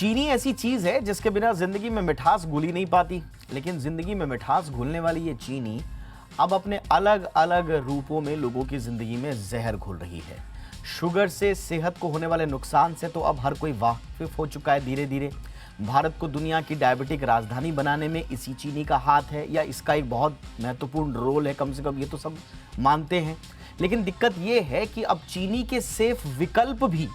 चीनी ऐसी चीज है जिसके बिना जिंदगी में मिठास घुल ही नहीं पाती, लेकिन जिंदगी में मिठास घुलने वाली ये चीनी अब अपने अलग अलग रूपों में लोगों की जिंदगी में जहर घोल रही है। शुगर से सेहत को होने वाले नुकसान से तो अब हर कोई वाकिफ हो चुका है। धीरे धीरे भारत को दुनिया की डायबिटिक राजधानी बनाने में इसी चीनी का हाथ है, या इसका एक बहुत महत्वपूर्ण रोल है, कम से कम ये तो सब मानते हैं। लेकिन दिक्कत ये है कि अब चीनी के सेफ विकल्प भी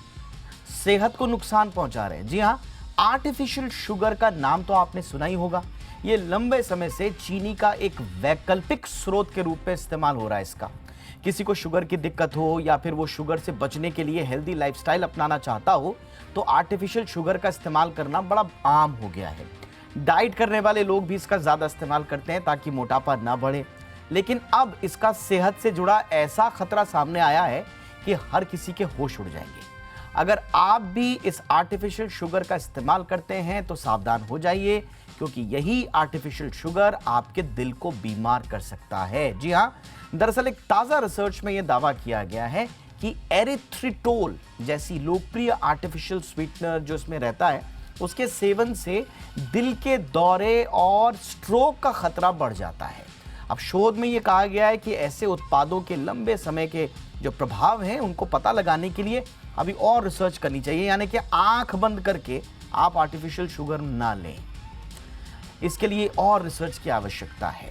सेहत को नुकसान पहुंचा रहे हैं। जी हाँ, आर्टिफिशियल शुगर का नाम तो आपने सुना ही होगा। ये लंबे समय से चीनी का एक वैकल्पिक स्रोत के रूप में इस्तेमाल हो रहा है। इसका किसी को शुगर की दिक्कत हो या फिर वो शुगर से बचने के लिए हेल्दी लाइफस्टाइल अपनाना चाहता हो, तो आर्टिफिशियल शुगर का इस्तेमाल करना बड़ा आम हो गया है। डाइट करने वाले लोग भी इसका ज्यादा इस्तेमाल करते हैं ताकि मोटापा ना बढ़े। लेकिन अब इसका सेहत से जुड़ा ऐसा खतरा सामने आया है कि हर किसी के होश उड़ जाएंगे। अगर आप भी इस आर्टिफिशियल शुगर का इस्तेमाल करते हैं तो सावधान हो जाइए, क्योंकि यही आर्टिफिशियल शुगर आपके दिल को बीमार कर सकता है। जी हां, दरअसल एक ताजा रिसर्च में यह दावा किया गया है कि एरिथ्रिटोल जैसी लोकप्रिय आर्टिफिशियल स्वीटनर जो इसमें रहता है, उसके सेवन से दिल के दौरे और स्ट्रोक का खतरा बढ़ जाता है। अब शोध में यह कहा गया है कि ऐसे उत्पादों के लंबे समय के जो प्रभाव हैं उनको पता लगाने के लिए अभी और रिसर्च करनी चाहिए, यानी कि आंख बंद करके आप आर्टिफिशियल शुगर ना लें। इसके लिए और रिसर्च की आवश्यकता है।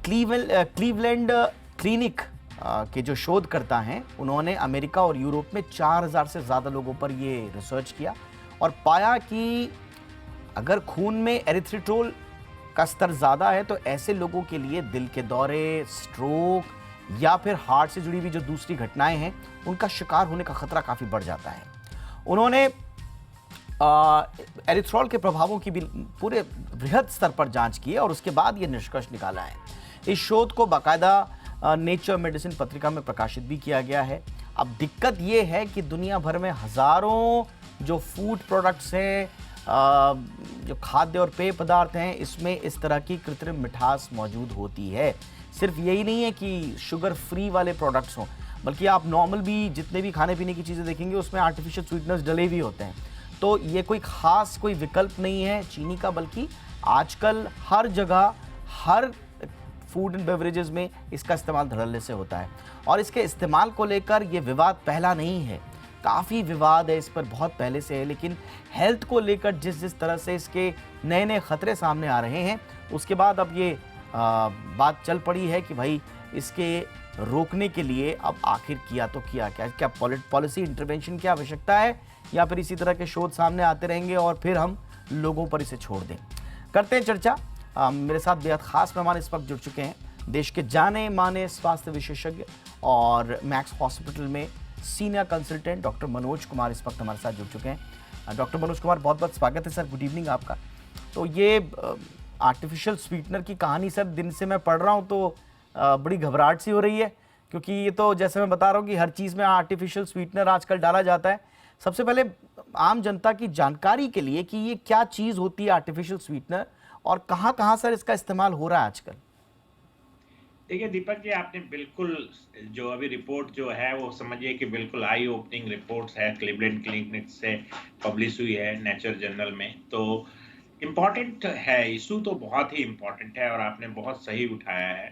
क्लीवलैंड क्लिनिक के जो शोधकर्ता हैं, उन्होंने अमेरिका और यूरोप में 4000 से ज़्यादा लोगों पर ये रिसर्च किया और पाया कि अगर खून में एरिथ्रिटोल का स्तर ज़्यादा है तो ऐसे लोगों के लिए दिल के दौरे, स्ट्रोक या फिर हार्ट से जुड़ी हुई जो दूसरी घटनाएं हैं, उनका शिकार होने का खतरा काफ़ी बढ़ जाता है। उन्होंने एरिथ्रोल के प्रभावों की भी पूरे बृहद स्तर पर जांच की है और उसके बाद ये निष्कर्ष निकाला है। इस शोध को बाकायदा नेचर मेडिसिन पत्रिका में प्रकाशित भी किया गया है। अब दिक्कत ये है कि दुनिया भर में हजारों जो फूड प्रोडक्ट्स हैं, जो खाद्य और पेय पदार्थ हैं, इसमें इस तरह की कृत्रिम मिठास मौजूद होती है। सिर्फ यही नहीं है कि शुगर फ्री वाले प्रोडक्ट्स हों, बल्कि आप नॉर्मल भी जितने भी खाने पीने की चीज़ें देखेंगे उसमें आर्टिफिशियल स्वीटनर्स डले भी होते हैं। तो ये कोई खास कोई विकल्प नहीं है चीनी का, बल्कि आजकल हर जगह हर फूड एंड बेवरेजेस में इसका इस्तेमाल धड़ल्ले से होता है। और इसके इस्तेमाल को लेकर ये विवाद पहला नहीं है, काफ़ी विवाद है इस पर बहुत पहले से है। लेकिन हेल्थ को लेकर जिस तरह से इसके नए नए खतरे सामने आ रहे हैं, उसके बाद अब ये बात चल पड़ी है कि भाई इसके रोकने के लिए अब आखिर किया तो क्या पॉलिसी इंटरवेंशन की आवश्यकता है, या फिर इसी तरह के शोध सामने आते रहेंगे और फिर हम लोगों पर इसे छोड़ दें। करते हैं चर्चा। मेरे साथ बेहद खास मेहमान इस वक्त जुड़ चुके हैं, देश के जाने माने स्वास्थ्य विशेषज्ञ और मैक्स हॉस्पिटल में senior consultant doctor Manoj Kumar इस वक्त हमारे साथ जुड़ चुके हैं। डॉक्टर मनोज कुमार, बहुत बहुत स्वागत है सर, गुड इवनिंग आपका। तो ये आर्टिफिशियल स्वीटनर की कहानी सर, दिन से मैं पढ़ रहा हूँ तो बड़ी घबराहट सी हो रही है, क्योंकि ये तो जैसे मैं बता रहा हूँ कि हर चीज़ में आर्टिफिशियल स्वीटनर आजकल डाला जाता है। सबसे पहले आम जनता की जानकारी के लिए कि ये क्या चीज़ होती है आर्टिफिशियल स्वीटनर, और कहाँ कहाँ सर इसका इस्तेमाल हो रहा है आजकल। देखिए दीपक जी, आपने बिल्कुल जो अभी रिपोर्ट जो है वो समझिए कि बिल्कुल आई ओपनिंग रिपोर्ट्स है, क्लीवलैंड क्लिनिक से पब्लिश हुई है नेचर जर्नल में। तो इम्पॉर्टेंट है, इशू तो बहुत ही इम्पॉर्टेंट है और आपने बहुत सही उठाया है।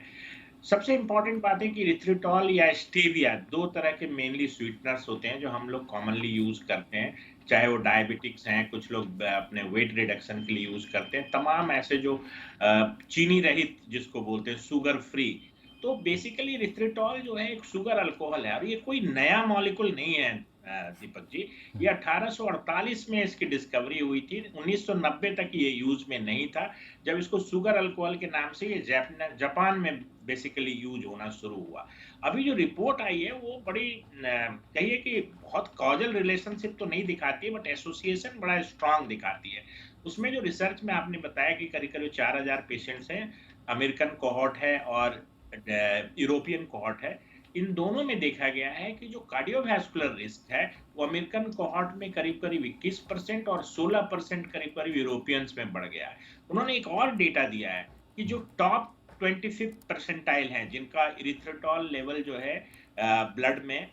सबसे इम्पॉर्टेंट बात है कि इरिथ्रिटॉल या स्टेविया दो तरह के मेनली स्वीटनर्स होते हैं जो हम लोग कॉमनली यूज करते हैं, चाहे वो डायबिटिक्स हैं, कुछ लोग अपने वेट रिडक्शन के लिए यूज करते हैं, तमाम ऐसे जो चीनी रहित जिसको बोलते हैं शुगर फ्री। तो बेसिकली इरिथ्रिटॉल जो है एक शुगर अल्कोहल है और ये कोई नया मॉलिक्यूल नहीं है दीपक जी। ये 1848 में इसकी डिस्कवरी हुई थी, 1990 तक ये यूज में नहीं था, जब इसको शुगर अल्कोहल के नाम से ये जापान में बेसिकली यूज होना शुरू हुआ। अभी जो रिपोर्ट आई है वो बड़ी कहिए कि बहुत कॉजल रिलेशनशिप तो नहीं दिखाती है, बट एसोसिएशन बड़ा स्ट्रांग दिखाती है। उसमें जो रिसर्च में आपने बताया कि करीब करीब 4000 पेशेंट्स हैं, अमेरिकन कोहॉर्ट है और यूरोपियन कोहॉर्ट है। इन दोनों में देखा गया है कि जो कार्डियोवैस्कुलर रिस्क है वो अमेरिकन कोहॉर्ट में करीब करीब 21% और 16% करीब करीब यूरोपियंस में बढ़ गया है। उन्होंने एक और डेटा दिया है कि जो टॉप 25 परसेंटाइल हैं जिनका इरिथ्रिटॉल लेवल जो है ब्लड में।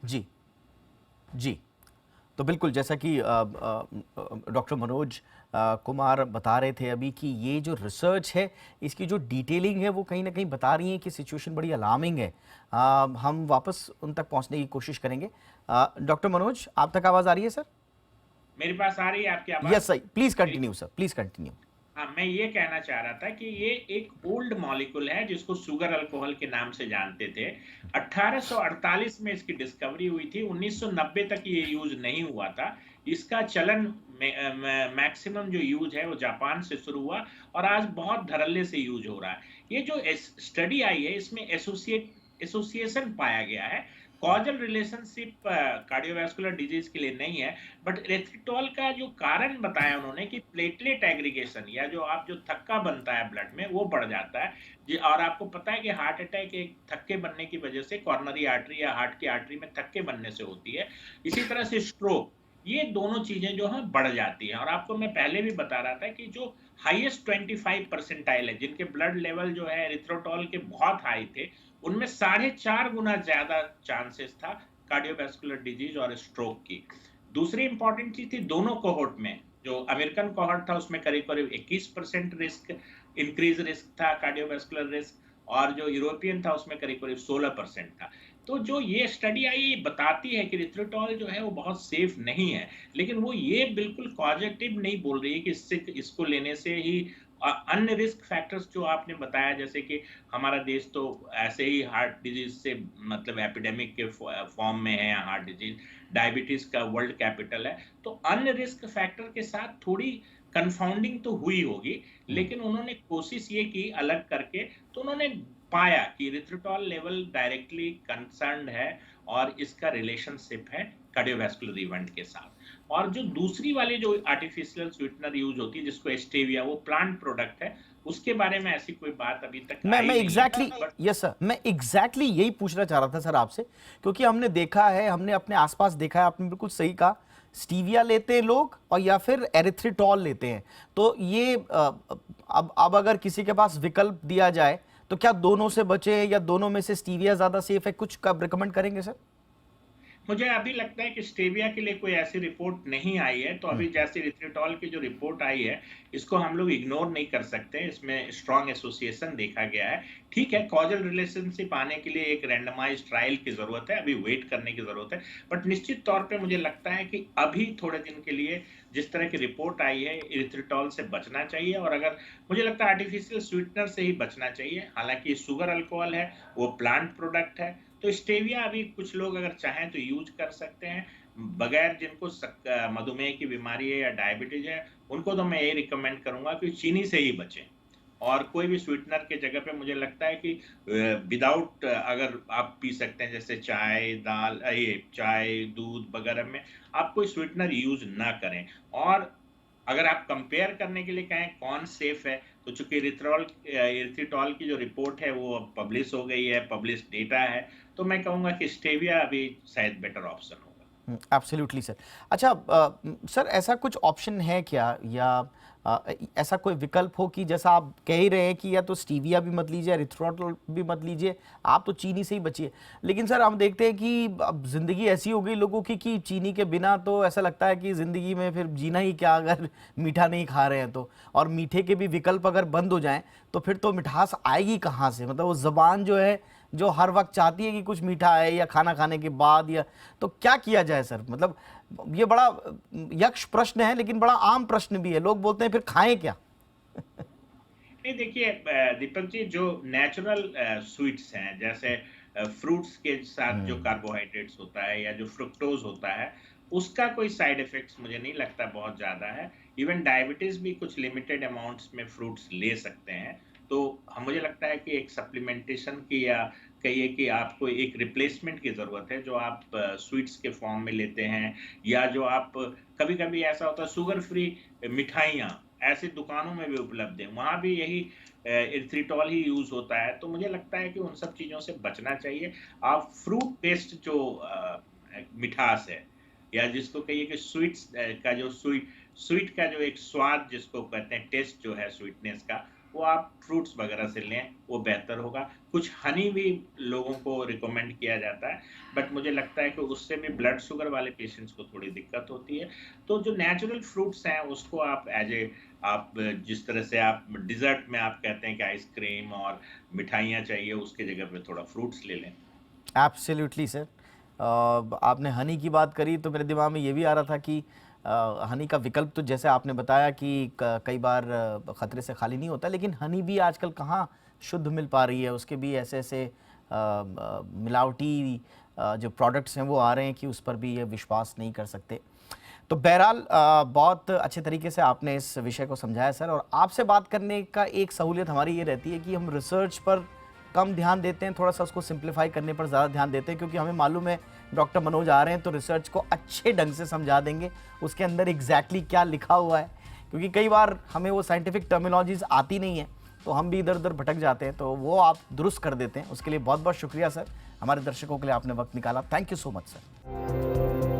जी जी, तो बिल्कुल जैसा कि डॉक्टर मनोज कुमार बता रहे थे अभी कि ये जो रिसर्च है इसकी जो डिटेलिंग है वो कहीं ना कहीं बता रही है कि सिचुएशन बड़ी अलार्मिंग है। हम वापस उन तक पहुंचने की कोशिश करेंगे। डॉक्टर मनोज, आप तक आवाज़ आ रही है सर? मेरे पास आ रही है आपकी आवाज? यस सर, प्लीज़ मेरी कंटिन्यू सर, प्लीज़ कंटिन्यू। हाँ, मैं ये कहना चाह रहा था कि ये एक ओल्ड मॉलिक्यूल है जिसको शुगर अल्कोहल के नाम से जानते थे। 1848 में इसकी डिस्कवरी हुई थी। 1990 तक ये यूज नहीं हुआ था। इसका चलन मैक्सिमम जो यूज है वो जापान से शुरू हुआ और आज बहुत धड़ल्ले से यूज हो रहा है। ये जो स्टडी आई है इसमें एसोसिएशन पाया गया है। कॉजल रिलेशनशिप कार्डियोवास्कुलर डिजीज के लिए नहीं है, बट एरिथ्रिटॉल का जो कारण बताया उन्होंने कि प्लेटलेट एग्रीगेशन या जो थक्का बनता है ब्लड में वो बढ़ जाता है। और आपको पता है कि हार्ट अटैक एक थक्के बनने की वजह से कॉर्नरी आर्टरी या हार्ट की आर्टरी में थक्के बनने से होती है। इसी तरह से स्ट्रोक, ये दोनों चीजें जो है बढ़ जाती हैं। और आपको मैं पहले भी बता रहा था कि जो हाईएस्ट 25 परसेंटाइल है जिनके ब्लड लेवल जो है एरिथ्रोटॉल के बहुत हाई थे, उनमें 4.5 गुना ज्यादा चांसेस था कार्डियोवास्कुलर डिजीज और स्ट्रोक की। दूसरी इंपॉर्टेंट चीज थी दोनों कोहोर्ट में, जो अमेरिकन कोहोर्ट था उसमें करीब करीब 21% रिस्क इंक्रीज रिस्क था कार्डियोवास्कुलर रिस्क, और जो यूरोपियन था उसमें करीब करीब 16% था। तो जो ये स्टडी आई ये बताती है कि एरिथ्रोटॉल जो है वो बहुत सेफ नहीं है, लेकिन वो ये बिल्कुल पॉजिटिव नहीं बोल रही है कि इसको लेने से ही अन्य रिस्क फैक्टर्स जो आपने बताया, जैसे कि हमारा देश तो ऐसे ही हार्ट डिजीज से मतलब एपिडेमिक के फॉर्म में है, हार्ट डिजीज डायबिटीज का वर्ल्ड कैपिटल है, तो अन्य रिस्क फैक्टर के साथ थोड़ी कंफाउंडिंग तो हुई होगी, लेकिन उन्होंने कोशिश ये की अलग करके, तो उन्होंने पाया कि एरिथ्रोटॉल लेवल डायरेक्टली कंसर्न्ड है और इसका रिलेशनशिप है कार्डियोवास्कुलर इवेंट के साथ। और जो दूसरी वाली जो आर्टिफिशियल स्वीटनर यूज होती है जिसको स्टेविया, वो प्लांट प्रोडक्ट है, उसके बारे में ऐसी कोई बात अभी तक मैं आई नहीं एग्जैक्टली है। यस सर, मैं एग्जैक्टली यही पूछना चाह रहा था सर आपसे, क्योंकि हमने देखा है, हमने अपने आसपास देखा है, आपने बिल्कुल सही कहा, स्टीविया लेते हैं लोग और या फिर एरिथ्रिटॉल लेते हैं। तो ये अब अगर किसी के पास विकल्प दिया जाए तो क्या दोनों से बचे या दोनों में से स्टीविया ज्यादा सेफ है? कुछ कब रिकमेंड करेंगे सर? मुझे अभी लगता है कि स्टेविया के लिए कोई ऐसी रिपोर्ट नहीं आई है, तो अभी जैसे एरिथ्रिटॉल की जो रिपोर्ट आई है इसको हम लोग इग्नोर नहीं कर सकते। इसमें स्ट्रॉन्ग एसोसिएशन देखा गया है। ठीक है, कॉजल रिलेशनशिप आने के लिए एक रैंडमाइज्ड ट्रायल की जरूरत है, अभी वेट करने की जरूरत है। बट निश्चित तौर पे मुझे लगता है कि अभी थोड़े दिन के लिए जिस तरह की रिपोर्ट आई है एरिथ्रिटॉल से बचना चाहिए, और अगर मुझे लगता है आर्टिफिशियल स्वीटनर से ही बचना चाहिए। हालांकि शुगर अल्कोहल है, वो प्लांट प्रोडक्ट है, तो स्टेविया अभी कुछ लोग अगर चाहें तो यूज कर सकते हैं, बगैर जिनको मधुमेह की बीमारी है या डायबिटीज है, उनको तो मैं ये रिकमेंड करूंगा कि चीनी से ही बचें। और कोई भी स्वीटनर के जगह पे मुझे लगता है कि विदाउट अगर आप पी सकते हैं, जैसे चाय, दाल, ये चाय, दूध वगैरह में आप कोई स्वीटनर यूज ना करें। और अगर आप कंपेयर करने के लिए कहें कौन सेफ है, तो चूंकि एरिथ्रिटॉल की जो रिपोर्ट है वो पब्लिश हो गई है, पब्लिश डेटा है, तो मैं कहूंगा कि स्टेविया अभी शायद बेटर ऑप्शन होगा। Absolutely sir. अच्छा सर, ऐसा कुछ ऑप्शन है क्या, या ऐसा कोई विकल्प हो कि जैसा आप कह ही रहे हैं कि या तो स्टीविया भी मत लीजिए, एरिथ्रोटॉल भी मत लीजिए, आप तो चीनी से ही बचिए, लेकिन सर हम देखते हैं कि अब ज़िंदगी ऐसी हो गई लोगों की कि चीनी के बिना तो ऐसा लगता है कि ज़िंदगी में फिर जीना ही क्या, अगर मीठा नहीं खा रहे हैं तो। और मीठे के भी विकल्प अगर बंद हो जाएं तो फिर तो मिठास आएगी कहाँ से? मतलब वो ज़बान जो है जो हर वक्त चाहती है कि कुछ मीठा आए या खाना खाने के बाद, या तो क्या किया जाए सर? मतलब ये बड़ा यक्ष प्रश्न है लेकिन बड़ा आम प्रश्न भी है। लोग बोलते हैं फिर खाएं क्या? नहीं, देखिए दीपक जी, जो नेचुरल स्वीट्स हैं, जैसे फ्रूट्स के साथ जो कार्बोहाइड्रेट्स होता है या जो फ्रुक्टोज होता है, उसका कोई साइड इफेक्ट्स मुझे नहीं लगता बहुत ज्यादा है। इवन डायबिटीज भी कुछ लिमिटेड अमाउंट्स में फ्रूट्स ले सकते हैं। तो मुझे लगता है कि एक सप्लीमेंटेशन की, या कहिए कि आपको एक रिप्लेसमेंट की जरूरत है, जो आप स्वीट्स के फॉर्म में लेते हैं, या जो आप कभी कभी ऐसा होता है शुगर फ्री मिठाइयाँ ऐसी दुकानों में भी उपलब्ध है, वहां भी यही एरिथ्रिटॉल ही यूज होता है। तो मुझे लगता है कि उन सब चीजों से बचना चाहिए। आप फ्रूट टेस्ट जो मिठास है, या जिसको कहिए कि स्वीट्स का जो स्वीट का जो एक स्वाद जिसको कहते हैं, टेस्ट जो है स्वीटनेस का, वो आप फ्रूट्स वगैरह से लें, वो बेहतर होगा। कुछ हनी भी लोगों को रिकमेंड किया जाता है, बट मुझे लगता है कि उससे भी ब्लड शुगर वाले पेशेंट्स को थोड़ी दिक्कत होती है। तो जो नेचुरल फ्रूट्स हैं उसको आप आप जिस तरह से आप डिज़र्ट में आप कहते हैं कि आइसक्रीम और मिठाइयाँ चाहिए, उसकी जगह पे थोड़ा फ्रूट्स ले लें। Absolutely sir. आपने हनी की बात करी तो मेरे दिमाग में ये भी आ रहा था कि हनी का विकल्प तो जैसे आपने बताया कि कई बार ख़तरे से खाली नहीं होता, लेकिन हनी भी आजकल कहाँ शुद्ध मिल पा रही है। उसके भी ऐसे ऐसे मिलावटी जो प्रोडक्ट्स हैं वो आ रहे हैं कि उस पर भी ये विश्वास नहीं कर सकते। तो बहरहाल बहुत अच्छे तरीके से आपने इस विषय को समझाया सर, और आपसे बात करने का एक सहूलियत हमारी ये रहती है कि हम रिसर्च पर कम ध्यान देते हैं, थोड़ा सा उसको सिंप्लीफाई करने पर ज़्यादा ध्यान देते हैं, क्योंकि हमें मालूम है डॉक्टर मनोज आ रहे हैं तो रिसर्च को अच्छे ढंग से समझा देंगे, उसके अंदर एग्जैक्टली क्या लिखा हुआ है, क्योंकि कई बार हमें वो साइंटिफिक टर्मिनोलॉजीज आती नहीं है तो हम भी इधर उधर भटक जाते हैं, तो वो आप दुरुस्त कर देते हैं। उसके लिए बहुत बहुत शुक्रिया सर, हमारे दर्शकों के लिए आपने वक्त निकाला। Thank you so much sir.